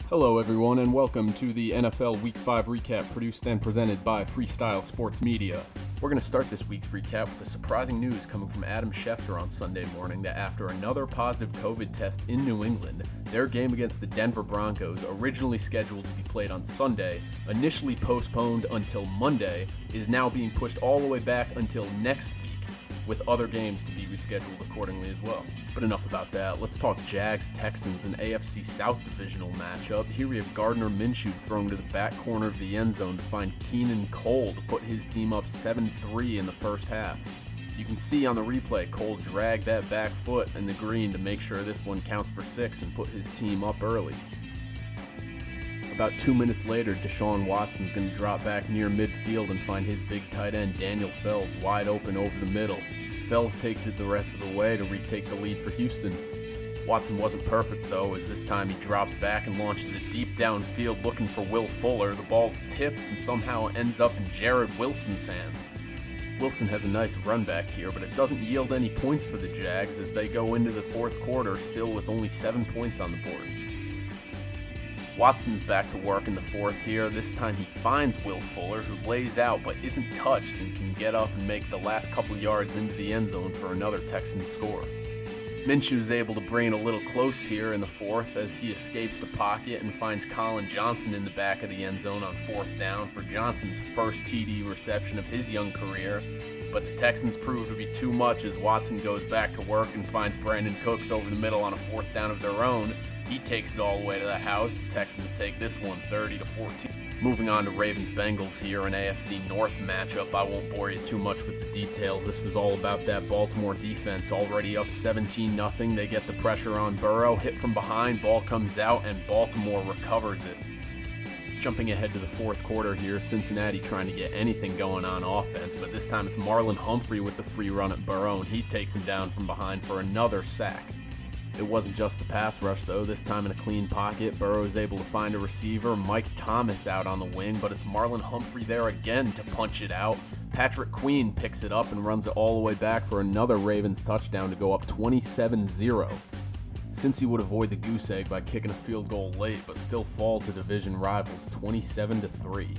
Hello everyone and welcome to the NFL Week 5 recap produced and presented by Freestyle Sports Media. We're going to start this week's recap with the surprising news coming from Adam Schefter on Sunday morning that after another positive COVID test in New England, their game against the Denver Broncos, originally scheduled to be played on Sunday, initially postponed until Monday, is now being pushed all the way back until next week, with other games to be rescheduled accordingly as well. But enough about that. Let's talk Jags-Texans, an AFC South divisional matchup. Here we have Gardner Minshew throwing to the back corner of the end zone to find Keenan Cole to put his team up 7-3 in the first half. You can see on the replay, Cole dragged that back foot in the green to make sure this one counts for 6 and put his team up early. About 2 minutes later, Deshaun Watson's going to drop back near midfield and find his big tight end Daniel Fells wide open over the middle. Fells takes it the rest of the way to retake the lead for Houston. Watson wasn't perfect though, as this time he drops back and launches it deep downfield looking for Will Fuller. The ball's tipped and somehow ends up in Jared Wilson's hand. Wilson has a nice run back here, but it doesn't yield any points for the Jags as they go into the fourth quarter still with only 7 points on the board. Watson's back to work in the fourth here. This time he finds Will Fuller, who lays out but isn't touched and can get up and make the last couple yards into the end zone for another Texans score. Minshew's able to bring it a little close here in the fourth as he escapes the pocket and finds Colin Johnson in the back of the end zone on fourth down for Johnson's first TD reception of his young career. But the Texans prove to be too much as Watson goes back to work and finds Brandon Cooks over the middle on a fourth down of their own. He takes it all the way to the house. The Texans take this one 30-14. Moving on to Ravens-Bengals here, an AFC North matchup. I won't bore you too much with the details. This was all about that Baltimore defense already up 17-0. They get the pressure on Burrow, hit from behind, ball comes out, and Baltimore recovers it. Jumping ahead to the fourth quarter here, Cincinnati trying to get anything going on offense, but this time it's Marlon Humphrey with the free run at Burrow, and he takes him down from behind for another sack. It wasn't just the pass rush though, this time in a clean pocket, Burrow is able to find a receiver, Mike Thomas out on the wing, but it's Marlon Humphrey there again to punch it out. Patrick Queen picks it up and runs it all the way back for another Ravens touchdown to go up 27-0. Cincy would avoid the goose egg by kicking a field goal late, but still fall to division rivals 27-3.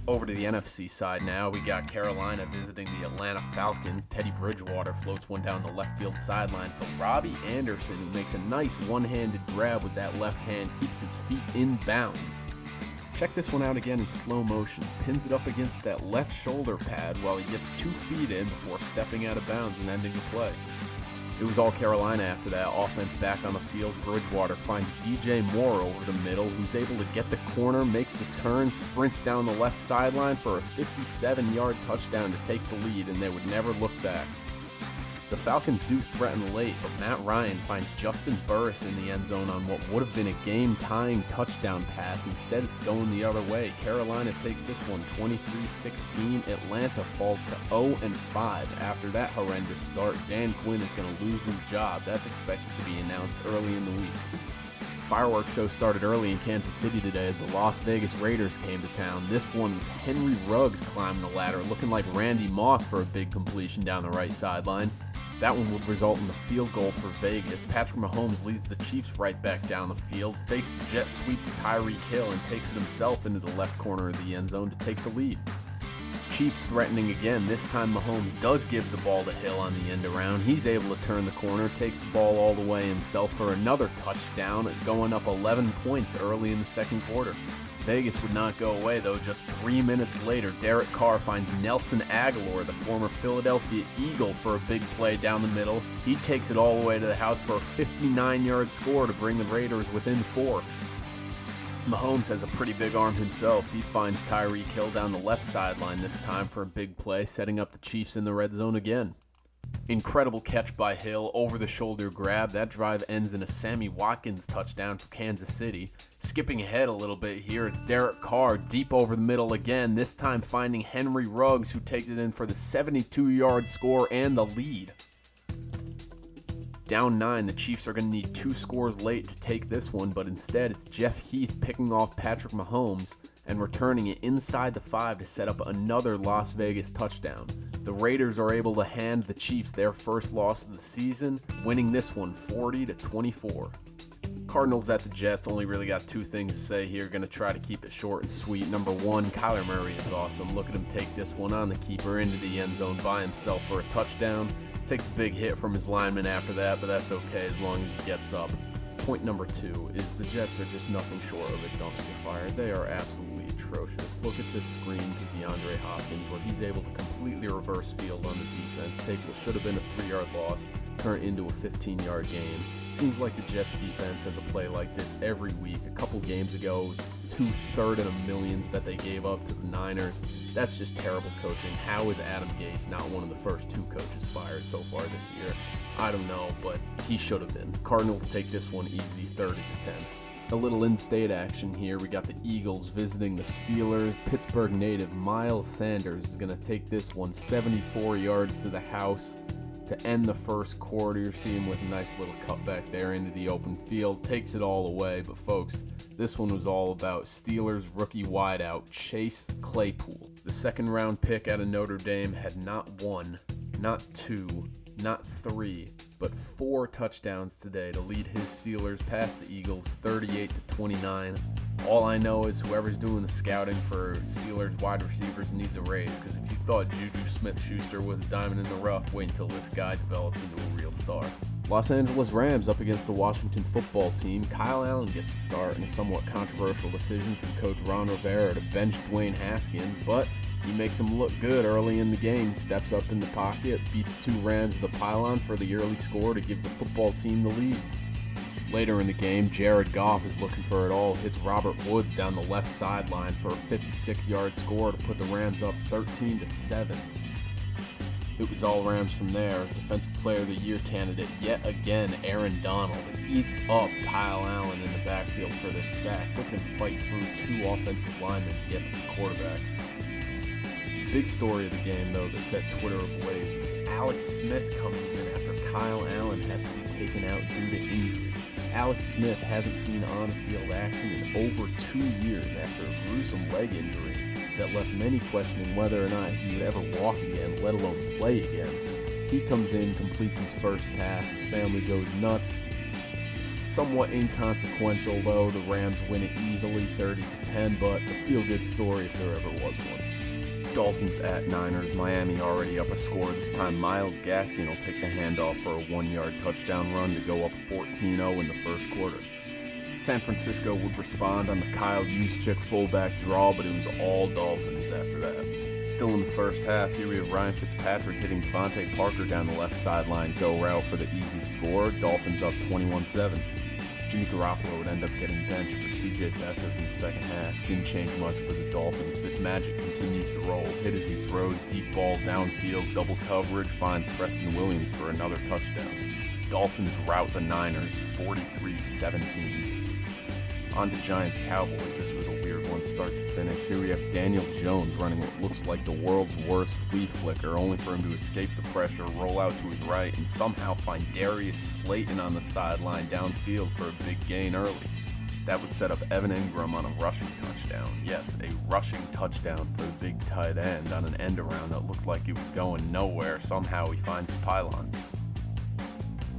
Over to the NFC side now, we got Carolina visiting the Atlanta Falcons. Teddy Bridgewater floats one down the left field sideline for Robbie Anderson, who makes a nice one-handed grab with that left hand, keeps his feet in bounds. Check this one out again in slow motion. Pins it up against that left shoulder pad while he gets 2 feet in before stepping out of bounds and ending the play. It was all Carolina after that. Offense back on the field. Bridgewater finds DJ Moore over the middle, who's able to get the corner, makes the turn, sprints down the left sideline for a 57-yard touchdown to take the lead, and they would never look back. The Falcons do threaten late, but Matt Ryan finds Justin Burris in the end zone on what would have been a game-tying touchdown pass. Instead, it's going the other way. Carolina takes this one 23-16. Atlanta falls to 0-5. After that horrendous start, Dan Quinn is going to lose his job. That's expected to be announced early in the week. Fireworks show started early in Kansas City today as the Las Vegas Raiders came to town. This one was Henry Ruggs climbing the ladder, looking like Randy Moss for a big completion down the right sideline. That one would result in the field goal for Vegas. Patrick Mahomes leads the Chiefs right back down the field, fakes the jet sweep to Tyreek Hill, and takes it himself into the left corner of the end zone to take the lead. Chiefs threatening again. This time Mahomes does give the ball to Hill on the end around. He's able to turn the corner, takes the ball all the way himself for another touchdown, going up 11 points early in the second quarter. Vegas would not go away though. Just 3 minutes later, Derek Carr finds Nelson Agholor, the former Philadelphia Eagle, for a big play down the middle. He takes it all the way to the house for a 59-yard score to bring the Raiders within 4. Mahomes has a pretty big arm himself. He finds Tyreek Hill down the left sideline this time for a big play, setting up the Chiefs in the red zone again. Incredible catch by Hill, over-the-shoulder grab. That drive ends in a Sammy Watkins touchdown for Kansas City. Skipping ahead a little bit here, it's Derek Carr deep over the middle again, this time finding Henry Ruggs, who takes it in for the 72-yard score and the lead. Down 9, the Chiefs are going to need 2 scores late to take this one, but instead it's Jeff Heath picking off Patrick Mahomes and returning it inside the 5 to set up another Las Vegas touchdown. The Raiders are able to hand the Chiefs their first loss of the season, winning this one 40-24. Cardinals at the Jets, only really got two things to say here. Going to try to keep it short and sweet. Number one, Kyler Murray is awesome. Look at him take this one on the keeper into the end zone by himself for a touchdown. Takes a big hit from his lineman after that, but that's okay as long as he gets up. Point number two is the Jets are just nothing short of a dumpster fire. They are absolutely atrocious. Look at this screen to DeAndre Hopkins where he's able to completely reverse field on the defense, take what should have been a 3-yard loss, turn it into a 15-yard gain. It seems like the Jets defense has a play like this every week. A couple games ago, it was 2/3 of the millions that they gave up to the Niners. That's just terrible coaching. How is Adam Gase not one of the first 2 coaches fired so far this year? I don't know, but he should have been. Cardinals take this one easy, 30-10. A little in-state action here. We got the Eagles visiting the Steelers. Pittsburgh native Miles Sanders is going to take this one 74 yards to the house to end the first quarter. You see him with a nice little cutback there into the open field. Takes it all away, but folks, this one was all about Steelers rookie wideout Chase Claypool. The second-round pick out of Notre Dame had not 1, not 2, not 3, but 4 touchdowns today to lead his Steelers past the Eagles 38-29. All I know is whoever's doing the scouting for Steelers wide receivers needs a raise, because if you thought Juju Smith-Schuster was a diamond in the rough, wait until this guy develops into a real star. Los Angeles Rams up against the Washington football team. Kyle Allen gets a start in a somewhat controversial decision from coach Ron Rivera to bench Dwayne Haskins, but he makes him look good early in the game, steps up in the pocket, beats 2 Rams to the pylon for the early score to give the football team the lead. Later in the game, Jared Goff is looking for it all, hits Robert Woods down the left sideline for a 56-yard score to put the Rams up 13-7. It was all Rams from there. Defensive Player of the Year candidate yet again, Aaron Donald, eats up Kyle Allen in the backfield for this sack. Look at him fight through 2 offensive linemen to get to the quarterback. The big story of the game, though, that set Twitter ablaze was Alex Smith coming in after Kyle Allen has to be taken out due to injury. Alex Smith hasn't seen on-field action in over 2 years after a gruesome leg injury that left many questioning whether or not he would ever walk again, let alone play again. He comes in, completes his first pass, his family goes nuts. Somewhat inconsequential, though. The Rams win it easily, 30-10, but a feel-good story if there ever was one. Dolphins at Niners. Miami already up a score. This time Myles Gaskin will take the handoff for a 1-yard touchdown run to go up 14-0 in the first quarter. San Francisco would respond on the Kyle Juszczyk fullback draw, but it was all Dolphins after that. Still in the first half, here we have Ryan Fitzpatrick hitting Devontae Parker down the left sideline go route for the easy score. Dolphins up 21-7. Jimmy Garoppolo would end up getting benched for C.J. Beathard in the second half. Didn't change much for the Dolphins. Fitzmagic continues to roll. Hit as he throws, deep ball downfield, double coverage, finds Preston Williams for another touchdown. Dolphins rout the Niners 43-17. On to Giants-Cowboys. This was a weird one start to finish. Here we have Daniel Jones running what looks like the world's worst flea flicker, only for him to escape the pressure, roll out to his right, and somehow find Darius Slayton on the sideline downfield for a big gain early. That would set up Evan Ingram on a rushing touchdown. Yes, a rushing touchdown for the big tight end on an end around that looked like it was going nowhere. Somehow he finds the pylon.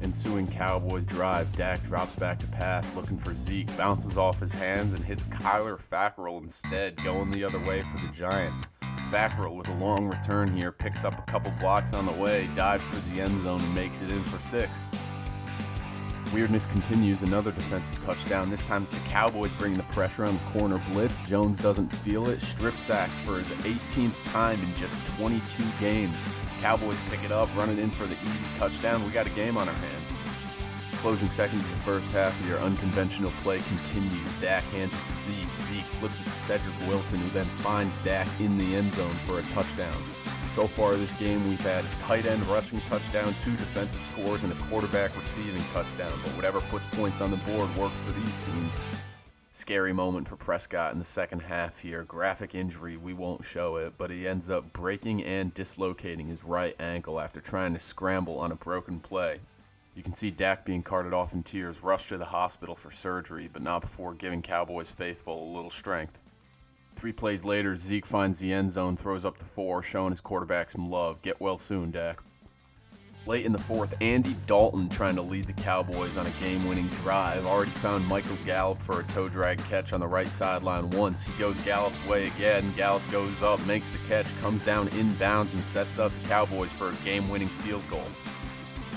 Ensuing Cowboys drive, Dak drops back to pass, looking for Zeke, bounces off his hands and hits Kyler Fackrell instead, going the other way for the Giants. Fackrell with a long return here, picks up a couple blocks on the way, dives for the end zone and makes it in for 6. Weirdness continues, another defensive touchdown. This time it's the Cowboys bringing the pressure on the corner blitz. Jones doesn't feel it, strip sack for his 18th time in just 22 games. Cowboys pick it up, run it in for the easy touchdown. We got a game on our hands. Closing seconds of the first half of your unconventional play continues. Dak hands it to Zeke. Zeke flips it to Cedric Wilson, who then finds Dak in the end zone for a touchdown. So far this game, we've had a tight end rushing touchdown, 2 defensive scores, and a quarterback receiving touchdown. But whatever puts points on the board works for these teams. Scary moment for Prescott in the second half here. Graphic injury, we won't show it, but he ends up breaking and dislocating his right ankle after trying to scramble on a broken play. You can see Dak being carted off in tears, rushed to the hospital for surgery, but not before giving Cowboys faithful a little strength. 3 plays later, Zeke finds the end zone, throws up to 4, showing his quarterback some love. Get well soon, Dak. Late in the fourth, Andy Dalton, trying to lead the Cowboys on a game-winning drive, already found Michael Gallup for a toe drag catch on the right sideline once. He goes Gallup's way again. Gallup goes up, makes the catch, comes down inbounds, and sets up the Cowboys for a game-winning field goal.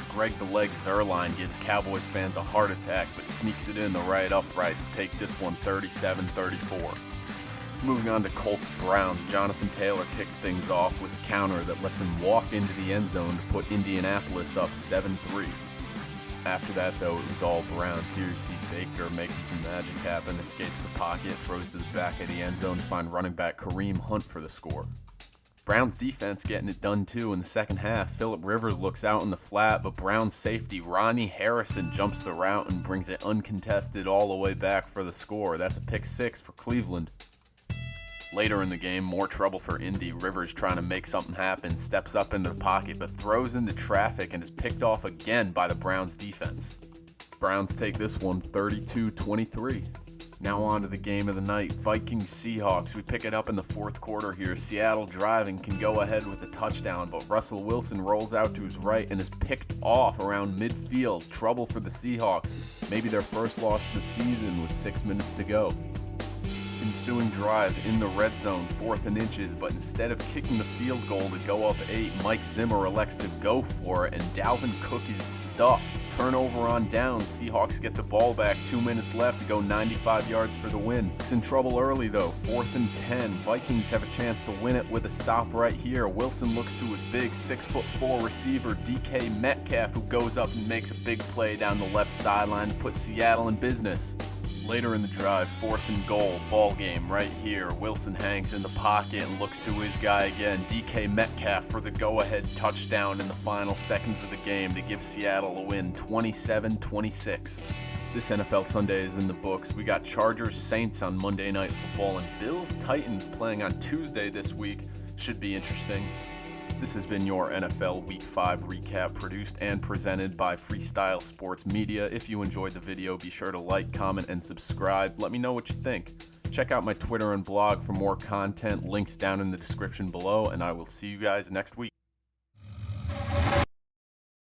Greg the Leg Zuerlein gives Cowboys fans a heart attack, but sneaks it in the right upright to take this one 37-34. Moving on to Colts-Browns, Jonathan Taylor kicks things off with a counter that lets him walk into the end zone to put Indianapolis up 7-3. After that, though, it was all Browns. Here you see Baker making some magic happen, escapes the pocket, throws to the back of the end zone to find running back Kareem Hunt for the score. Browns defense getting it done too in the second half. Phillip Rivers looks out in the flat, but Browns safety Ronnie Harrison jumps the route and brings it uncontested all the way back for the score. That's a pick six for Cleveland. Later in the game, more trouble for Indy. Rivers trying to make something happen, steps up into the pocket, but throws into traffic and is picked off again by the Browns defense. Browns take this one 32-23. Now on to the game of the night, Vikings-Seahawks. We pick it up in the fourth quarter here. Seattle driving, can go ahead with a touchdown, but Russell Wilson rolls out to his right and is picked off around midfield. Trouble for the Seahawks. Maybe their first loss of the season with 6 minutes to go. Ensuing drive in the red zone, 4th and inches, but instead of kicking the field goal to go up 8, Mike Zimmer elects to go for it, and Dalvin Cook is stuffed. Turnover on down, Seahawks get the ball back, 2 minutes left to go 95 yards for the win. It's in trouble early though, 4th and 10. Vikings have a chance to win it with a stop right here. Wilson looks to his big 6'4" receiver, DK Metcalf, who goes up and makes a big play down the left sideline to put Seattle in business. Later in the drive, 4th and goal, ball game right here. Wilson hangs in the pocket and looks to his guy again, DK Metcalf, for the go-ahead touchdown in the final seconds of the game to give Seattle a win, 27-26. This NFL Sunday is in the books. We got Chargers-Saints on Monday Night Football and Bills-Titans playing on Tuesday this week. Should be interesting. This has been your NFL Week 5 recap, produced and presented by Freestyle Sports Media. If you enjoyed the video, be sure to like, comment, and subscribe. Let me know what you think. Check out my Twitter and blog for more content, links down in the description below, and I will see you guys next week.